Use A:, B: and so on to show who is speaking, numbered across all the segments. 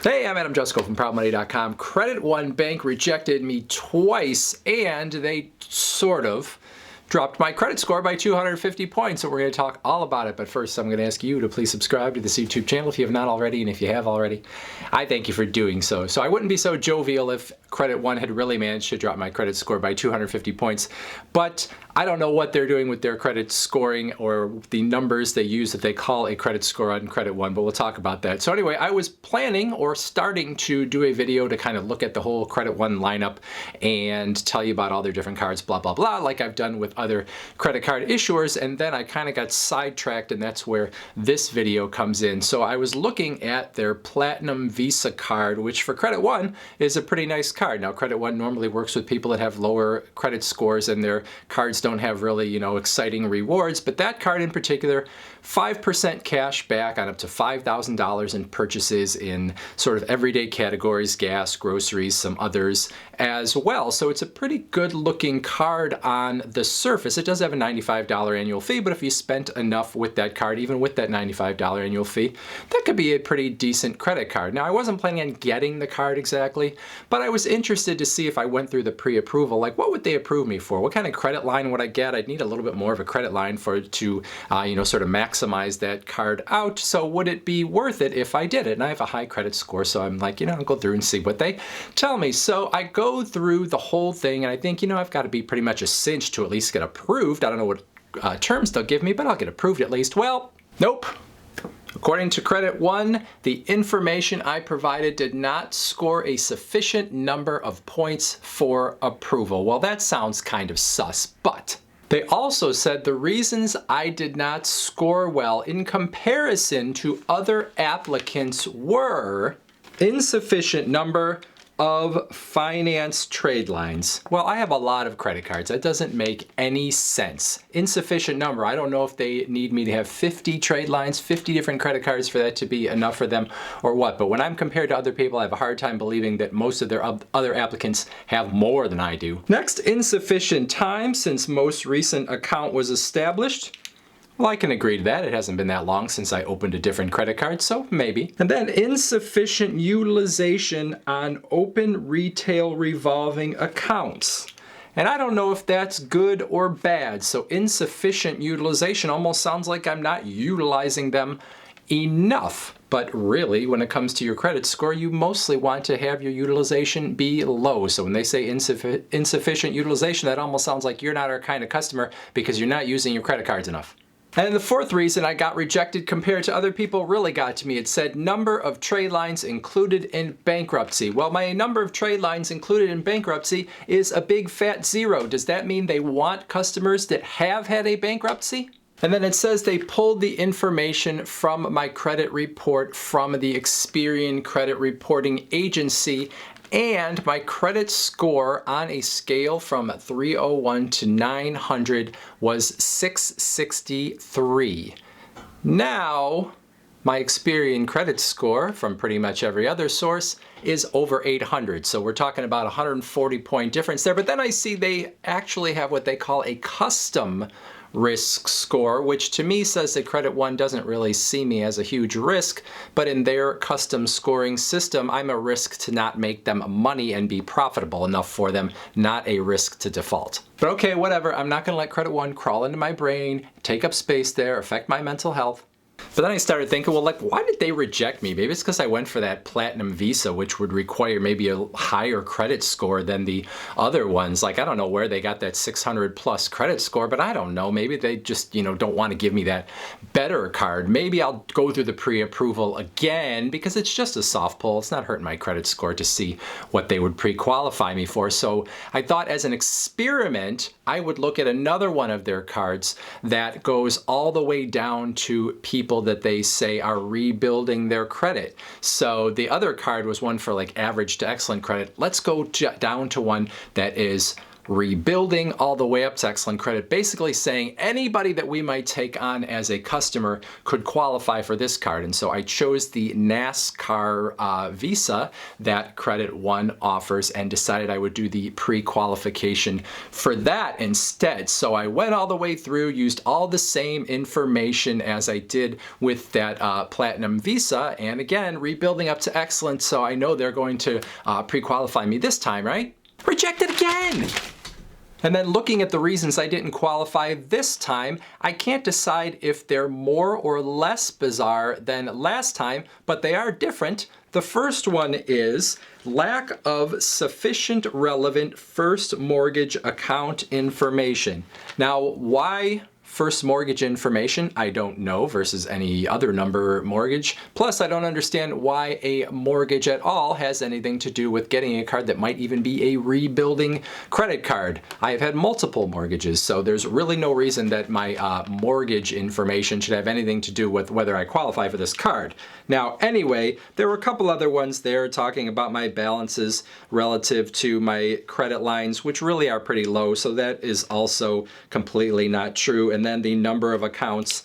A: Hey, I'm Adam Jusko from ProudMoney.com. Credit One Bank rejected me twice, and they sort of dropped my credit score by 250 points, so we're going to talk all about it. But first, I'm going to ask you to please subscribe to this YouTube channel if you have not already, and if you have already, I thank you for doing so. So I wouldn't be so jovial if Credit One had really managed to drop my credit score by 250 points, but I don't know what they're doing with their credit scoring or the numbers they use that they call a credit score on Credit One, but we'll talk about that. So anyway, I was planning or starting to do a video to kind of look at the whole Credit One lineup and tell you about all their different cards, blah, blah, blah, like I've done with other credit card issuers, and then I kind of got sidetracked, and that's where this video comes in. So I was looking at their Platinum Visa card, which for Credit One is a pretty nice card. Now, Credit One normally works with people that have lower credit scores and their cards don't have really, exciting rewards, but that card in particular, 5% cash back on up to $5,000 in purchases in sort of everyday categories, gas, groceries, some others as well. So it's a pretty good looking card on the surface. It does have a $95 annual fee, but if you spent enough with that card, even with that $95 annual fee, that could be a pretty decent credit card. Now, I wasn't planning on getting the card exactly, but I was interested to see if I went through the pre-approval, like what would they approve me for? What kind of credit line would I get? I'd need a little bit more of a credit line for it to, sort of maximize that card out. So would it be worth it if I did it? And I have a high credit score, so I'm like, I'll go through and see what they tell me. So I go through the whole thing, and I think, I've got to be pretty much a cinch to at least get approved. I don't know what terms they'll give me, but I'll get approved at least. Well, nope. According to Credit One, the information I provided did not score a sufficient number of points for approval. Well, that sounds kind of sus, but they also said the reasons I did not score well in comparison to other applicants were insufficient number of finance trade lines. Well, I have a lot of credit cards. That doesn't make any sense. Insufficient number. I don't know if they need me to have 50 trade lines, 50 different credit cards for that to be enough for them or what. But when I'm compared to other people, I have a hard time believing that most of their other applicants have more than I do. Next, insufficient time since most recent account was established. Well, I can agree to that. It hasn't been that long since I opened a different credit card, so maybe. And then insufficient utilization on open retail revolving accounts. And I don't know if that's good or bad. So insufficient utilization almost sounds like I'm not utilizing them enough. But really, when it comes to your credit score, you mostly want to have your utilization be low. So when they say insufficient utilization, that almost sounds like you're not our kind of customer because you're not using your credit cards enough. And the fourth reason I got rejected compared to other people really got to me. It said number of trade lines included in bankruptcy. Well, my number of trade lines included in bankruptcy is a big fat 0. Does that mean they want customers that have had a bankruptcy? And then it says they pulled the information from my credit report from the Experian Credit Reporting Agency, and my credit score on a scale from 301 to 900 was 663. Now, my Experian credit score from pretty much every other source is over 800. So we're talking about a 140-point difference there. But then I see they actually have what they call a custom risk score, which to me says that Credit One doesn't really see me as a huge risk, but in their custom scoring system, I'm a risk to not make them money and be profitable enough for them, not a risk to default. But okay, whatever, I'm not gonna let Credit One crawl into my brain, take up space there, affect my mental health. But then I started thinking, well, why did they reject me? Maybe it's because I went for that Platinum Visa, which would require maybe a higher credit score than the other ones. I don't know where they got that 600 plus credit score, but I don't know. Maybe they just, don't want to give me that better card. Maybe I'll go through the pre-approval again because it's just a soft pull. It's not hurting my credit score to see what they would pre-qualify me for. So I thought as an experiment, I would look at another one of their cards that goes all the way down to people that they say are rebuilding their credit. So the other card was one for average to excellent credit. Let's go down to one that is rebuilding all the way up to excellent credit, basically saying anybody that we might take on as a customer could qualify for this card. And so I chose the Nascar Visa that Credit One offers and decided I would do the pre-qualification for that instead. So I went all the way through, used all the same information as I did with that Platinum Visa, and again, rebuilding up to excellent, so I know they're going to pre-qualify me this time, right? Rejected again! And then looking at the reasons I didn't qualify this time, I can't decide if they're more or less bizarre than last time, but they are different. The first one is lack of sufficient relevant first mortgage account information. Now, why first mortgage information? I don't know, versus any other number mortgage. Plus, I don't understand why a mortgage at all has anything to do with getting a card that might even be a rebuilding credit card. I have had multiple mortgages, so there's really no reason that my mortgage information should have anything to do with whether I qualify for this card. Now, anyway, there were a couple other ones there talking about my balances relative to my credit lines, which really are pretty low, so that is also completely not true. And then the number of accounts,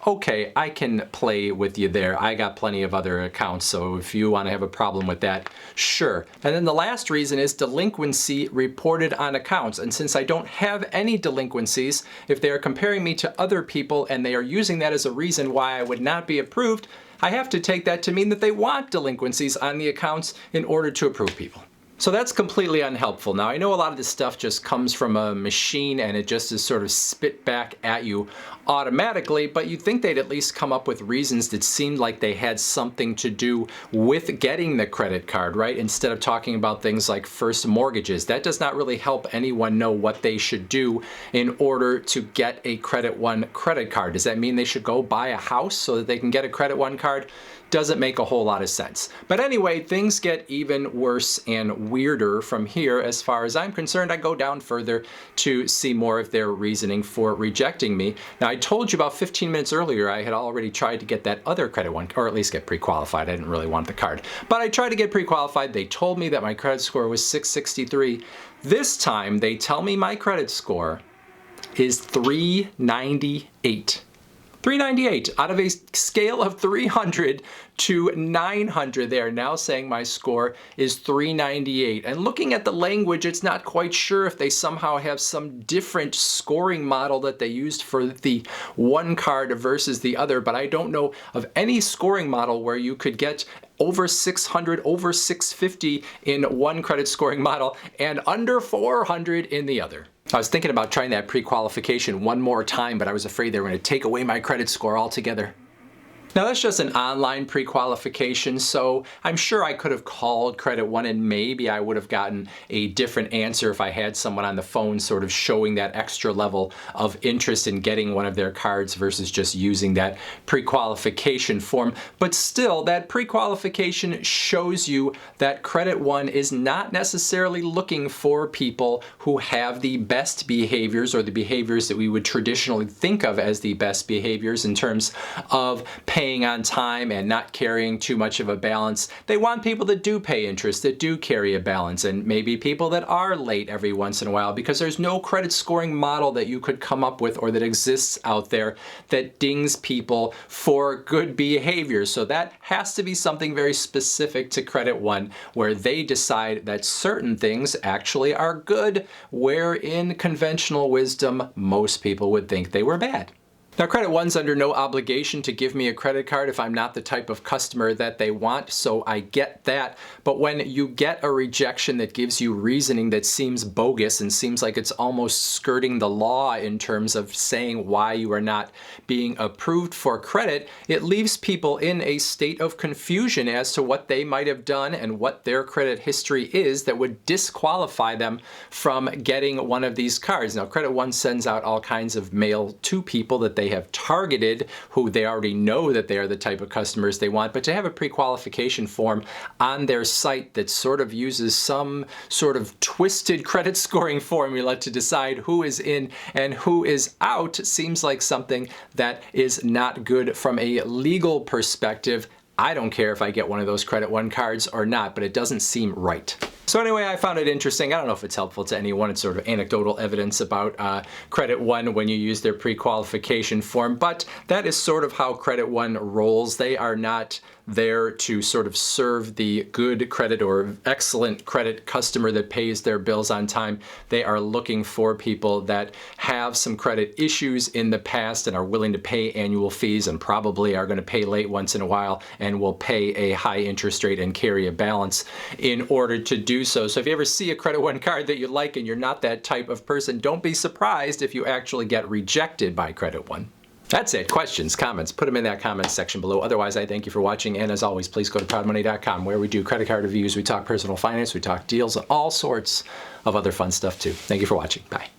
A: okay, I can play with you there. I got plenty of other accounts, so if you want to have a problem with that, sure. And then the last reason is delinquency reported on accounts. And since I don't have any delinquencies, if they are comparing me to other people and they are using that as a reason why I would not be approved, I have to take that to mean that they want delinquencies on the accounts in order to approve people. So that's completely unhelpful. Now, I know a lot of this stuff just comes from a machine and it just is sort of spit back at you automatically, but you'd think they'd at least come up with reasons that seemed like they had something to do with getting the credit card, right? Instead of talking about things like first mortgages. That does not really help anyone know what they should do in order to get a Credit One credit card. Does that mean they should go buy a house so that they can get a Credit One card? Doesn't make a whole lot of sense. But anyway, things get even worse and weirder from here. As far as I'm concerned, I go down further to see more of their reasoning for rejecting me. Now, I told you about 15 minutes earlier I had already tried to get that other Credit One, or at least get pre-qualified. I didn't really want the card. But I tried to get pre-qualified. They told me that my credit score was 663. This time, they tell me my credit score is 398. 398 out of a scale of 300 to 900. They are now saying my score is 398. And looking at the language, it's not quite sure if they somehow have some different scoring model that they used for the one card versus the other, but I don't know of any scoring model where you could get over 600, over 650 in one credit scoring model and under 400 in the other. I was thinking about trying that pre-qualification one more time, but I was afraid they were going to take away my credit score altogether. Now that's just an online pre-qualification, so I'm sure I could have called Credit One and maybe I would have gotten a different answer if I had someone on the phone sort of showing that extra level of interest in getting one of their cards versus just using that pre-qualification form. But still, that pre-qualification shows you that Credit One is not necessarily looking for people who have the best behaviors or the behaviors that we would traditionally think of as the best behaviors in terms of paying on time and not carrying too much of a balance. They want people that do pay interest, that do carry a balance, and maybe people that are late every once in a while, because there's no credit scoring model that you could come up with or that exists out there that dings people for good behavior. So that has to be something very specific to Credit One, where they decide that certain things actually are good, where in conventional wisdom, most people would think they were bad. Now, Credit One's under no obligation to give me a credit card if I'm not the type of customer that they want, so I get that. But when you get a rejection that gives you reasoning that seems bogus and seems like it's almost skirting the law in terms of saying why you are not being approved for credit, it leaves people in a state of confusion as to what they might have done and what their credit history is that would disqualify them from getting one of these cards. Now, Credit One sends out all kinds of mail to people that they have targeted, who they already know that they are the type of customers they want, but to have a pre-qualification form on their site that sort of uses some sort of twisted credit scoring formula to decide who is in and who is out seems like something that is not good from a legal perspective. I don't care if I get one of those Credit One cards or not, but it doesn't seem right. So anyway, I found it interesting. I don't know if it's helpful to anyone. It's sort of anecdotal evidence about Credit One when you use their pre-qualification form, but that is sort of how Credit One rolls. They are not there to sort of serve the good credit or excellent credit customer that pays their bills on time. They are looking for people that have some credit issues in the past and are willing to pay annual fees and probably are going to pay late once in a while and will pay a high interest rate and carry a balance in order to do so. So if you ever see a Credit One card that you like and you're not that type of person, don't be surprised if you actually get rejected by Credit One. That's it. Questions, comments, put them in that comments section below. Otherwise, I thank you for watching. And as always, please go to proudmoney.com where we do credit card reviews, we talk personal finance, we talk deals, and all sorts of other fun stuff too. Thank you for watching. Bye.